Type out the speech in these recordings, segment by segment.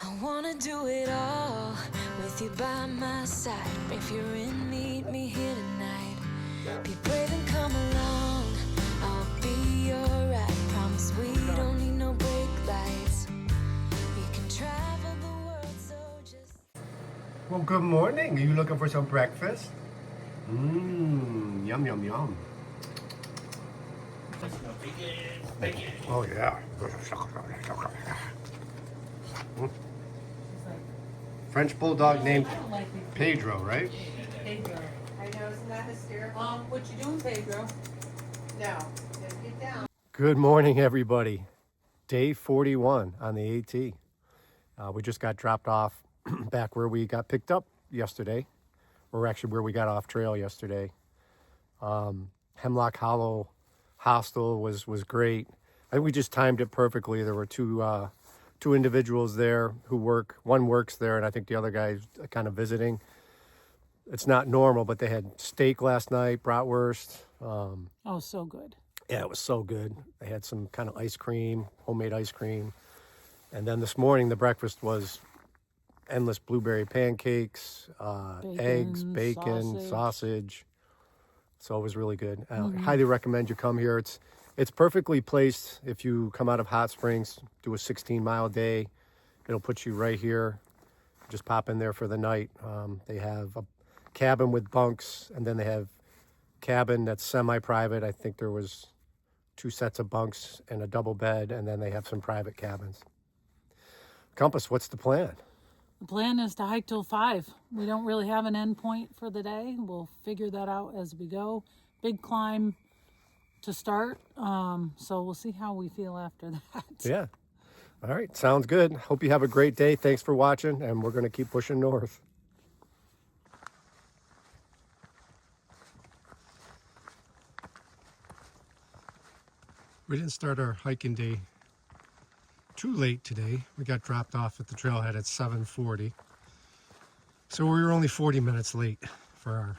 I wanna do it all with you by my side. If you're in, meet me here tonight. Be brave and come along. I'll be your ride. Promise we don't need no brake lights. We can travel the world, so just. Well, good morning. Are you looking for some breakfast? Mmm, yum, yum, yum. Oh, yeah. French bulldog named Pedro, right? Pedro. I know, isn't that hysterical? What you doing, Pedro? No, just get down. Good morning, everybody. Day 41 on the AT. We just got dropped off back where we got picked up yesterday, or actually where we got off trail yesterday. Hemlock Hollow Hostel was great. I think we just timed it perfectly. There were two individuals there who work. One works there, and I think the other guy's kind of visiting. It's not normal, but they had steak last night, bratwurst. Oh, so good. Yeah, it was so good. They had some kind of ice cream, homemade ice cream. And then this morning, the breakfast was endless blueberry pancakes, eggs, bacon, sausage. So it was really good. I highly recommend you come here. It's perfectly placed. If you come out of Hot Springs, do a 16-mile day, it'll put you right here. Just pop in there for the night. They have a cabin with bunks, and then they have cabin that's semi-private. I think there was 2 sets of bunks and a double bed, and then they have some private cabins. Compass, what's the plan? The plan is to hike till 5. We don't really have an end point for the day. We'll figure that out as we go. Big climb to start. So we'll see how we feel after that. Yeah. All right. Sounds good. Hope you have a great day. Thanks for watching, and we're going to keep pushing north. We didn't start our hiking day too late today. We got dropped off at the trailhead at 7:40. So we were only 40 minutes late for our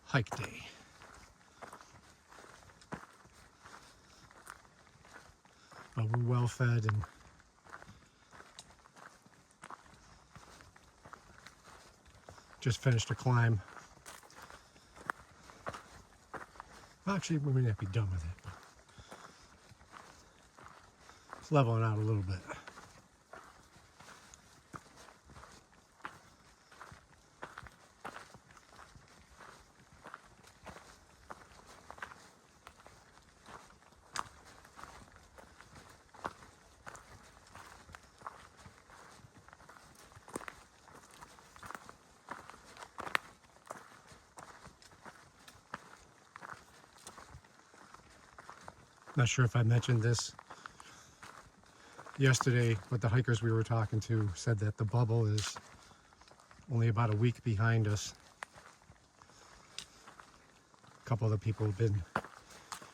hike day. But we're well fed and just finished a climb. Well, actually, we may not be done with it, but it's leveling out a little bit. Not sure if I mentioned this yesterday, but the hikers we were talking to said that the bubble is only about a week behind us. A couple of the people have been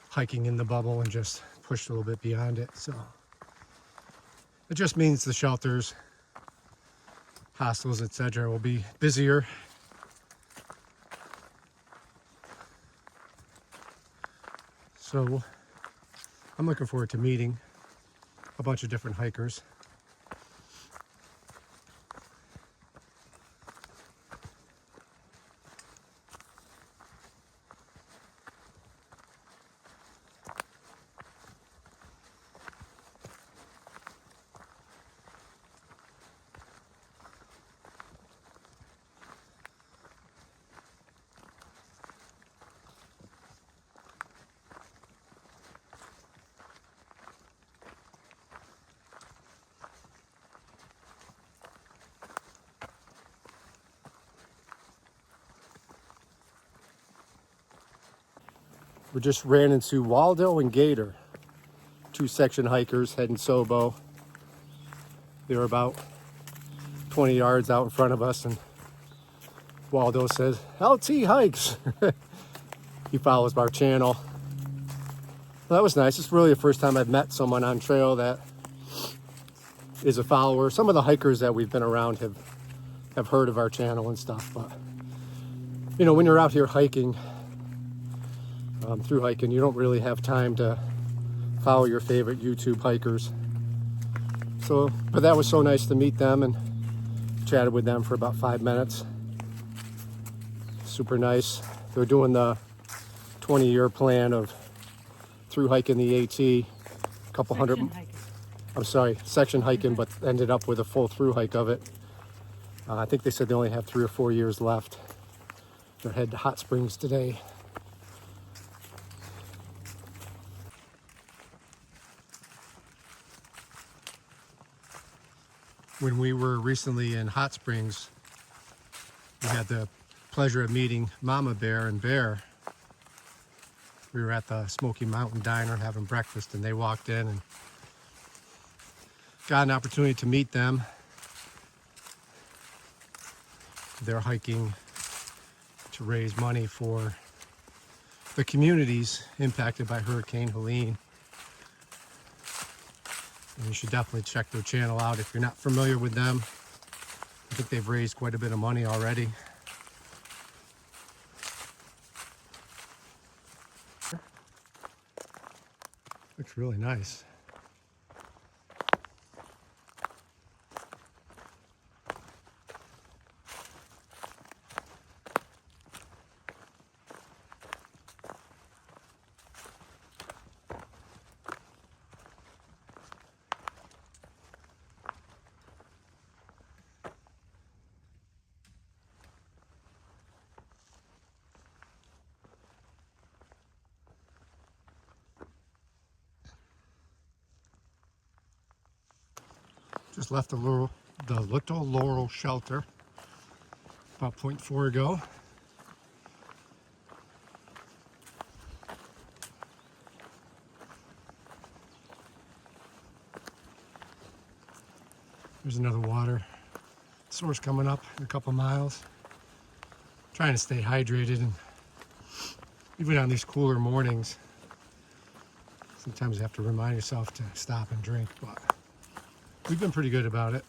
hiking in the bubble and just pushed a little bit beyond it. So it just means the shelters, hostels, etc. will be busier. So I'm looking forward to meeting a bunch of different hikers. We just ran into Waldo and Gator, 2 section hikers heading Sobo. They were about 20 yards out in front of us, and Waldo says, LT hikes. He follows our channel. Well, that was nice. It's really the first time I've met someone on trail that is a follower. Some of the hikers that we've been around have heard of our channel and stuff, but you know, when you're out here hiking, through hiking, you don't really have time to follow your favorite YouTube hikers. So, but that was so nice to meet them and chatted with them for about 5 minutes. Super nice. They were doing the 20-year plan of through hiking the AT, a couple hundred. I'm sorry, section hiking, but ended up with a full through hike of it. I think they said they only have 3 or 4 years left. They're headed to Hot Springs today. When we were recently in Hot Springs, we had the pleasure of meeting Mama Bear and Bear. We were at the Smoky Mountain Diner having breakfast, and they walked in and got an opportunity to meet them. They're hiking to raise money for the communities impacted by Hurricane Helene. And you should definitely check their channel out if you're not familiar with them. I think they've raised quite a bit of money already. Looks really nice. Just left the little Laurel shelter about 0.4 ago. There's another water source coming up in a couple miles. Trying to stay hydrated, and even on these cooler mornings, sometimes you have to remind yourself to stop and drink, but we've been pretty good about it.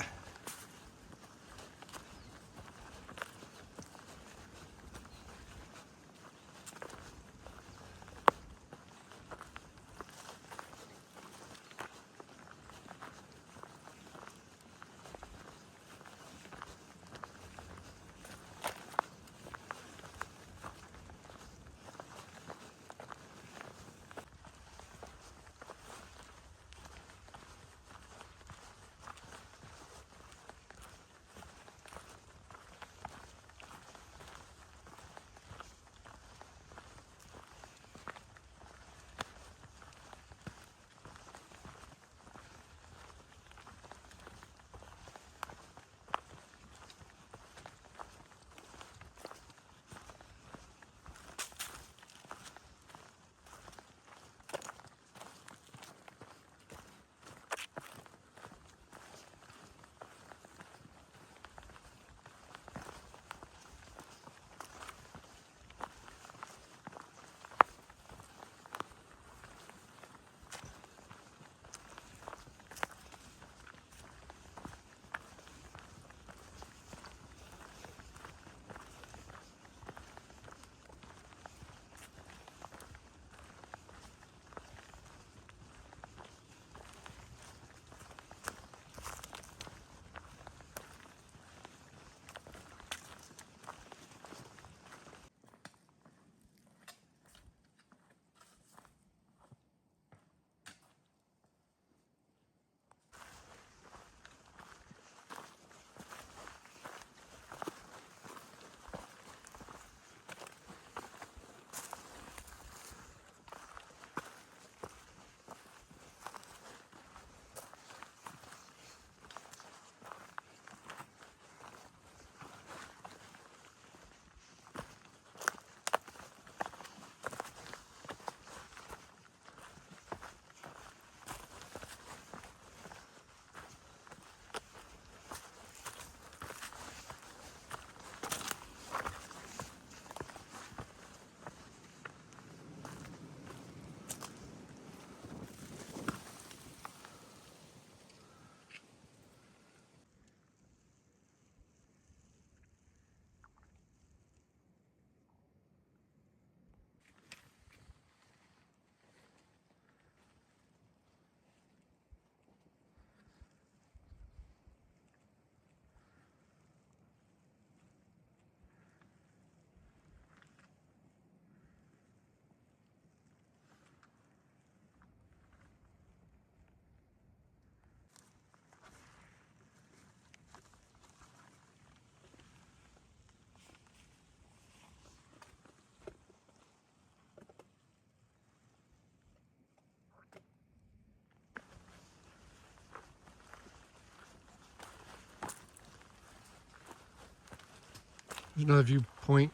There's another viewpoint,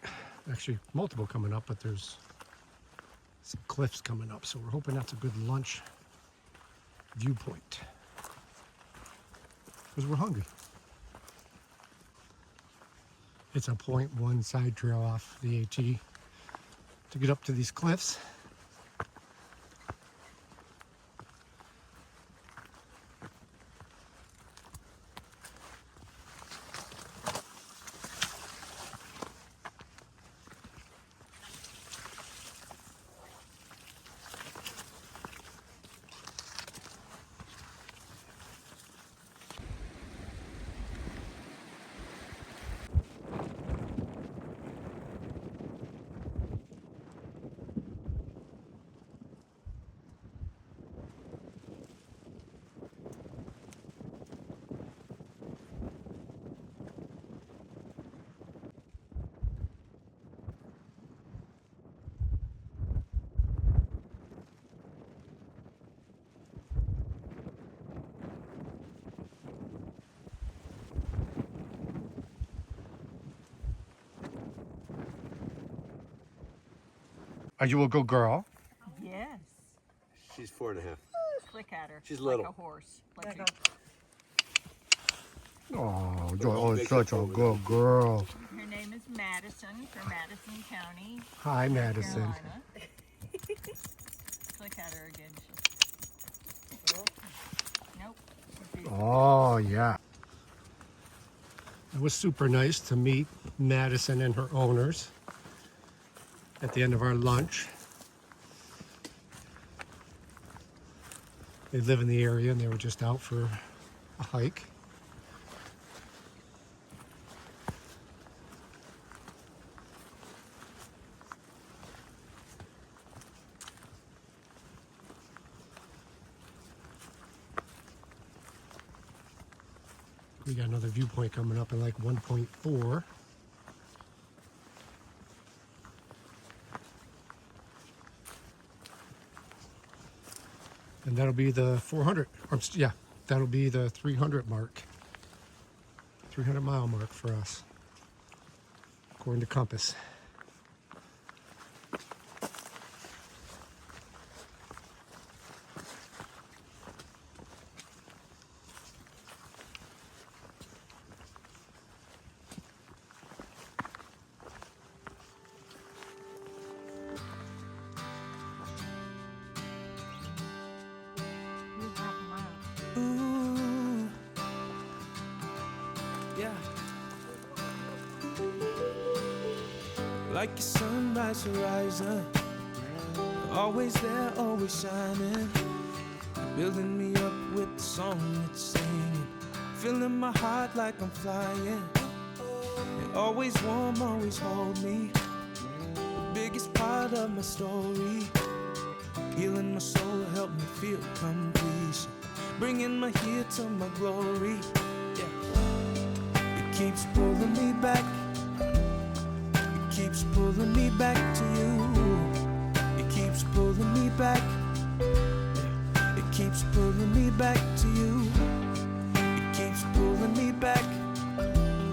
actually multiple coming up, but there's some cliffs coming up, so we're hoping that's a good lunch viewpoint. Because we're hungry. It's a 0.1 side trail off the AT to get up to these cliffs. Are you a good girl? Yes. She's 4.5. Look at her. She's like little. a horse. Like Oh, you're such a good girl. her name is Madison from Madison County, Hi, Madison. Carolina. Look at her again. Nope. Oh, yeah. It was super nice to meet Madison and her owners at the end of our lunch. They live in the area and they were just out for a hike. We got another viewpoint coming up in like 1.4. And that'll be the 400, yeah, that'll be the 300 mark. 300 mile mark for us, according to Compass. Ooh, yeah. Like a sunrise horizon, always there, always shining, building me up with the song it's singing, filling my heart like I'm flying. And always warm, always hold me, the biggest part of my story. Healing my soul, help me feel completion, bringing my here to my glory. Yeah. It keeps pulling me back. It keeps pulling me back to you. It keeps pulling me back. Yeah. It keeps pulling me back to you. It keeps pulling me back.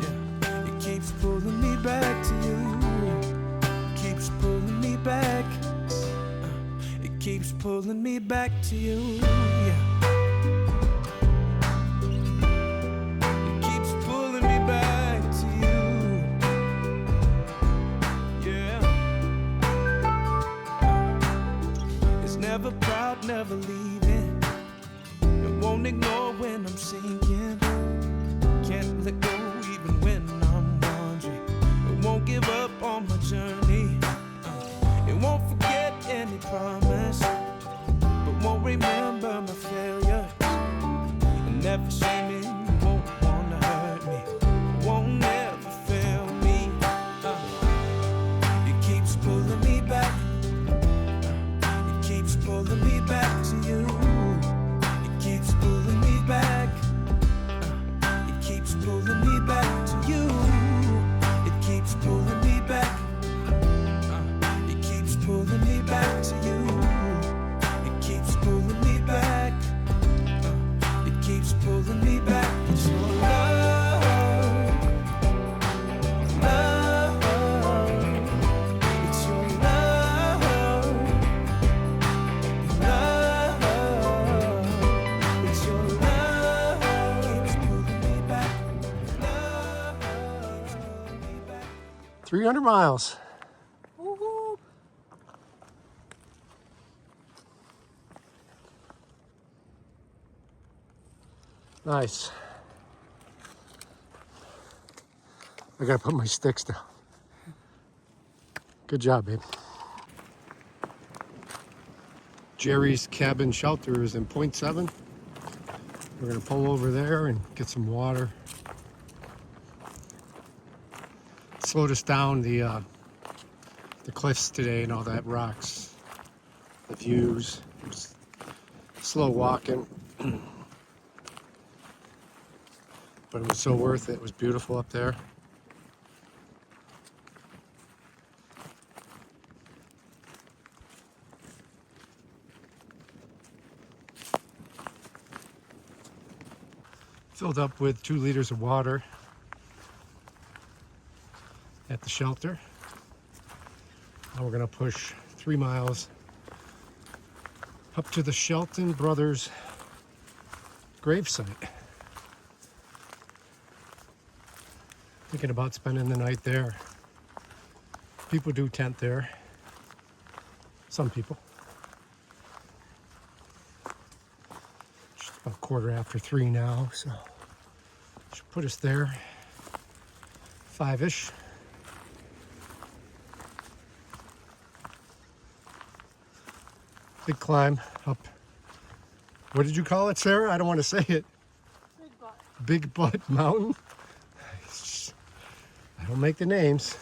Yeah. It keeps pulling me back to you. It keeps pulling me back. It keeps pulling me back to you. Yeah. Never proud, never leaving. It won't ignore when I'm singing. Can't let go even when I'm wandering. It won't give up on my journey. It won't forget any promise, but won't remember my failure. 300 miles. Woohoo! Nice. I gotta put my sticks down. Good job, babe. Jerry's Cabin Shelter is in Point 7. We're gonna pull over there and get some water. Slowed us down the cliffs today and all that rocks, the views. Just slow walking, but it was so worth it. It was beautiful up there. Filled up with 2 liters of water at the shelter. Now we're gonna push 3 miles up to the Shelton brothers gravesite. Thinking about spending the night there. People do tent there. Some people. It's about 3:15 now, so should put us there 5-ish. Big climb up. What did you call it, Sarah? I don't want to say it. Big butt. Big Butt Mountain. I don't make the names.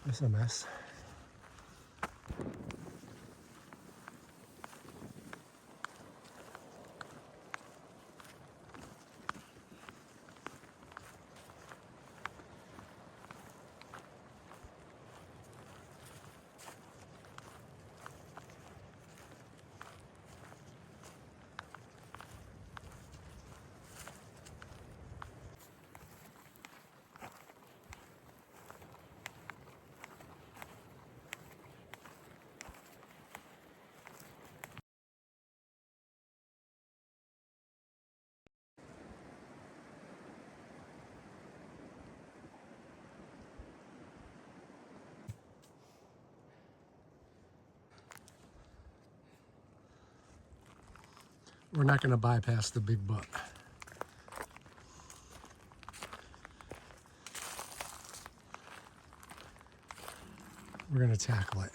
That's a mess. We're not going to bypass the Big Butt. We're going to tackle it.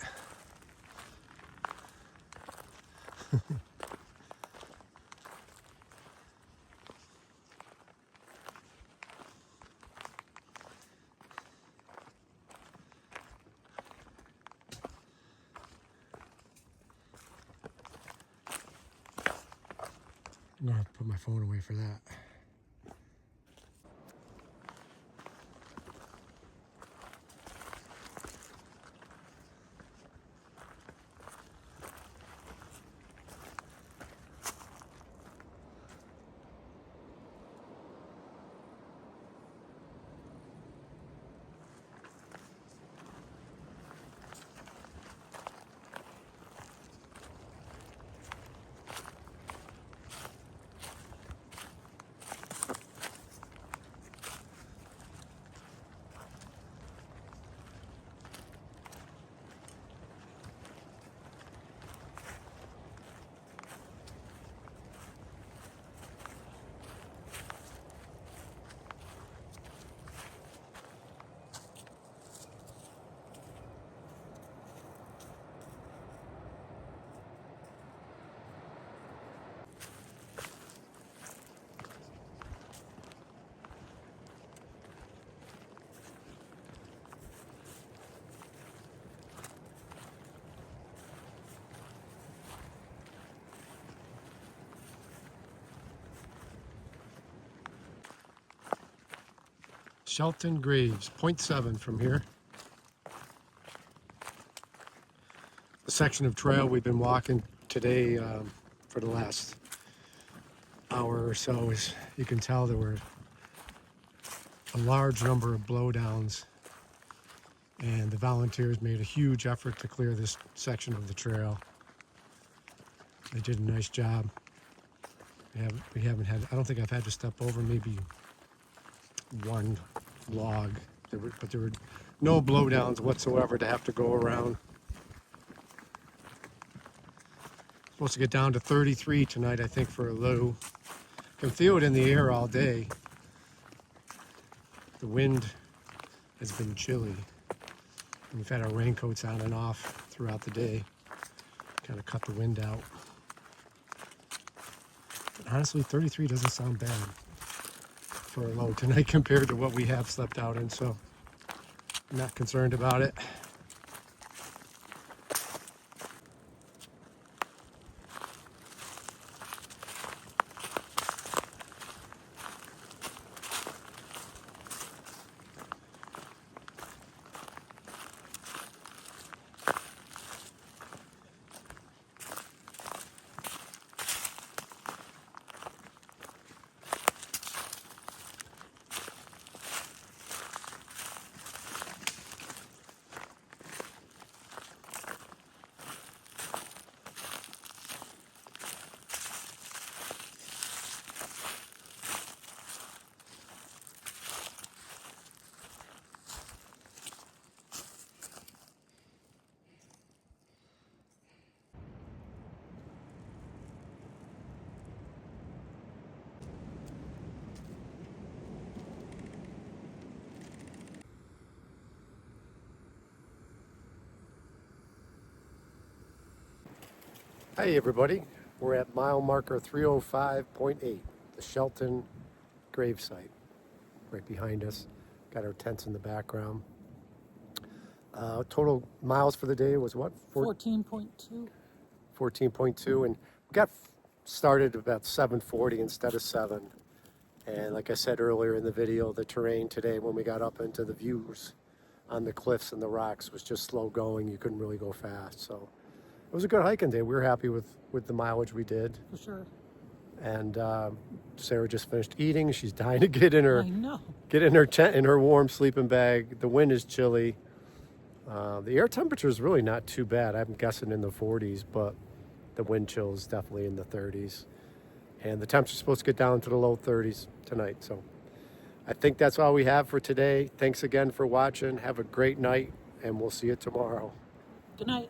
I'm gonna have to put my phone away for that. Shelton Graves, 0.7 from here. The section of trail we've been walking today for the last hour or so, as you can tell, there were a large number of blowdowns, and the volunteers made a huge effort to clear this section of the trail. They did a nice job. We haven't had, I don't think I've had to step over maybe one log. But there were no blowdowns whatsoever to have to go around. Supposed to get down to 33 tonight, I think, for a low. Can feel it in the air all day. The wind has been chilly. We've had our raincoats on and off throughout the day. Kind of cut the wind out. But honestly, 33 doesn't sound bad for a low tonight compared to what we have slept out in, so I'm not concerned about it. Hey everybody, we're at mile marker 305.8, the Shelton gravesite, right behind us. Got our tents in the background. Total miles for the day was what? 14.2. 14.2, and we got started about 7:40 instead of 7. And like I said earlier in the video, the terrain today when we got up into the views on the cliffs and the rocks was just slow going. You couldn't really go fast, so it was a good hiking day. We were happy with the mileage we did. For sure. And Sarah just finished eating. She's dying to get in her I know. tent, in her warm sleeping bag. The wind is chilly. The air temperature is really not too bad. I'm guessing in the 40s, but the wind chill is definitely in the 30s. And the temps are supposed to get down to the low 30s tonight. So I think that's all we have for today. Thanks again for watching. Have a great night, and we'll see you tomorrow. Good night.